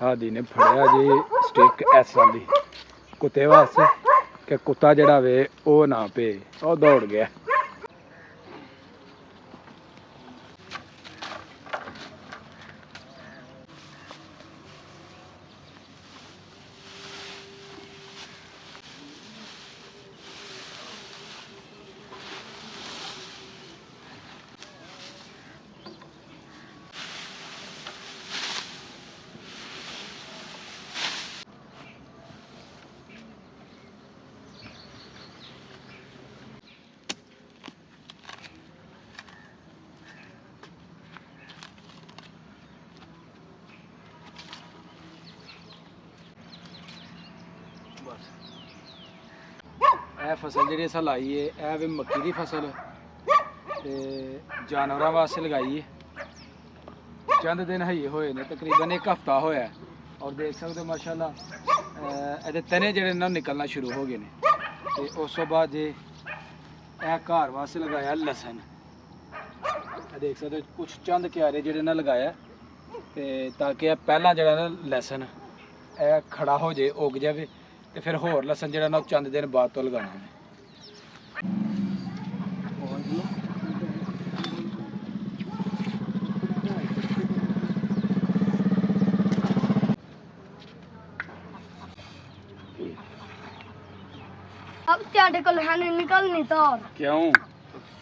हादी ने फड़िया जी स्टिक इस वाली कुत्ते वास्ते कि कुत्ता जड़ा वे वो ना पे वो दौड़ गया। फसल जी अस लाई है यह भी मक्की की फसल ते जानवरों वास्ते लगाई है। चंद दिन हई होए ने तकरीबन एक हफ्ता होया और देख सकते हो माशाअल्लाह ये तने जड़े ना निकलना शुरू हो गए हैं। तो उस बाद जे यह घर वास्ते लगाया लसन देख सकते हो कुछ चंद क्यारे जड़े ना लगाया ताकि पहला जड़ा ना लसन यह खड़ा हो जाए उग जाए तो फिर होर लसन जड़ा ना चंद दिन बाद तो लगाना है। अब त्याडे को लहाने निकलनी तो और क्यों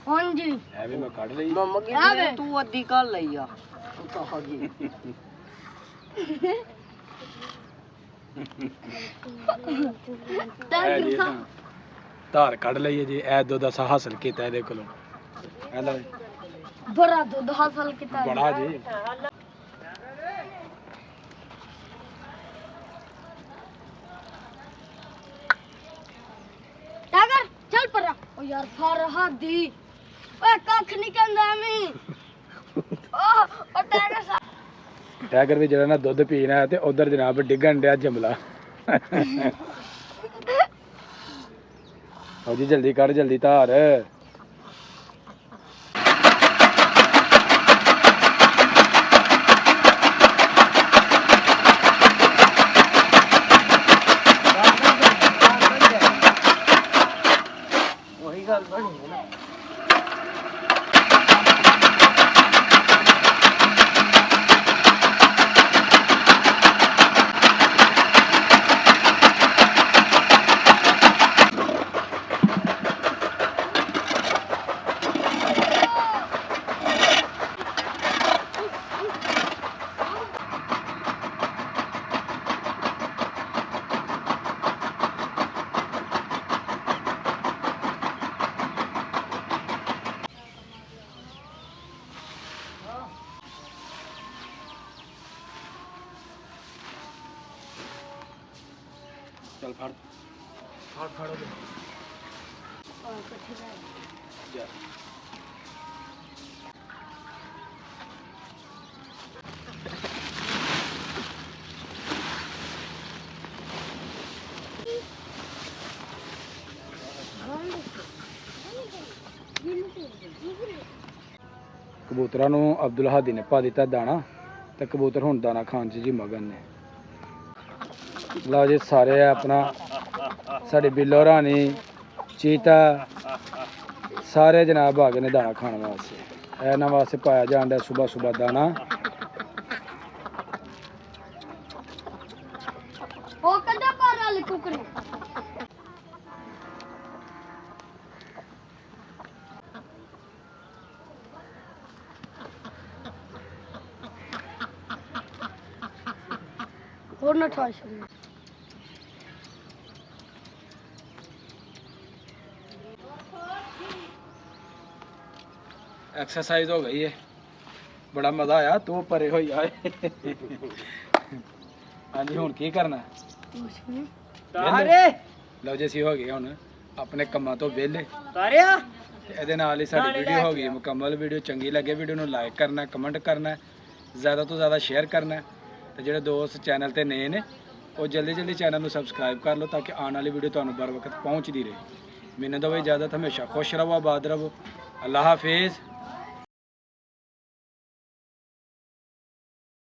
हां जी है भी मैं काट लई मम्मा की तू अद्धी कर लईया तू तो होगी धार कढ़ लई है जी ए दुध असा हासिल कीता इहदे कोलों ए लो बड़ा दूध हासिल कीता बड़ा जी टागर चल पर ओ यार फार दी ओए कख निकलदा मैं ओ टागर टाइगर भी जरा ना दुध पीना है ते उधर जनाब डिगन दिया जमला हो जी जल्दी कर जल्दी धार वही गल बनी है ना। चल फाड़ फाड़ फाड़ो दे जा कबूतरां नूं अब्दुल हादी ने पा दिता दाना तो कबूतर हुण दाना खाण च जी मगन ने। लो जी सारे अपना साड़ी बिल्लो रानी चीता सारे जनाब आ गए ने दाना खाने वास्ते इन्हां वास्ते पाया जाता सुबह सुबह दाना। ओ कदा पर वाले कुकरे और ना ठा शुरू एक्सरसाइज हो गई है बड़ा मज़ा आया तो परे हो आए हाँ जी हुण की करना लो जी असीं हो गए हुण अपने कम्मां तो वेले ਇਹਦੇ ਨਾਲ ਹੀ ਸਾਡੀ ਵੀਡੀਓ ਹੋ ਗਈ ਮੁਕੰਮਲ। ਵੀਡੀਓ ਚੰਗੀ ਲੱਗੇ ਵੀਡੀਓ ਨੂੰ ਲਾਈਕ ਕਰਨਾ ਕਮੈਂਟ ਕਰਨਾ ज़्यादा तो ज़्यादा शेयर करना ਤੇ ਜਿਹੜੇ ਦੋਸਤ ਚੈਨਲ ਤੇ ਨਏ ਨੇ ਉਹ ਜਲਦੀ ਜਲਦੀ ਚੈਨਲ ਨੂੰ ਸਬਸਕ੍ਰਾਈਬ ਕਰ ਲਓ ਤਾਂ ਕਿ ਆਉਣ ਵਾਲੀ ਵੀਡੀਓ ਤੁਹਾਨੂੰ बर वक्त ਪਹੁੰਚਦੀ ਰਹੇ। ਮੈਨੂੰ ਦਿਓ ਇਜਾਜ਼ਤ, ਹਮੇਸ਼ਾ खुश रहो आबाद रहो। अल्लाह हाफिज़।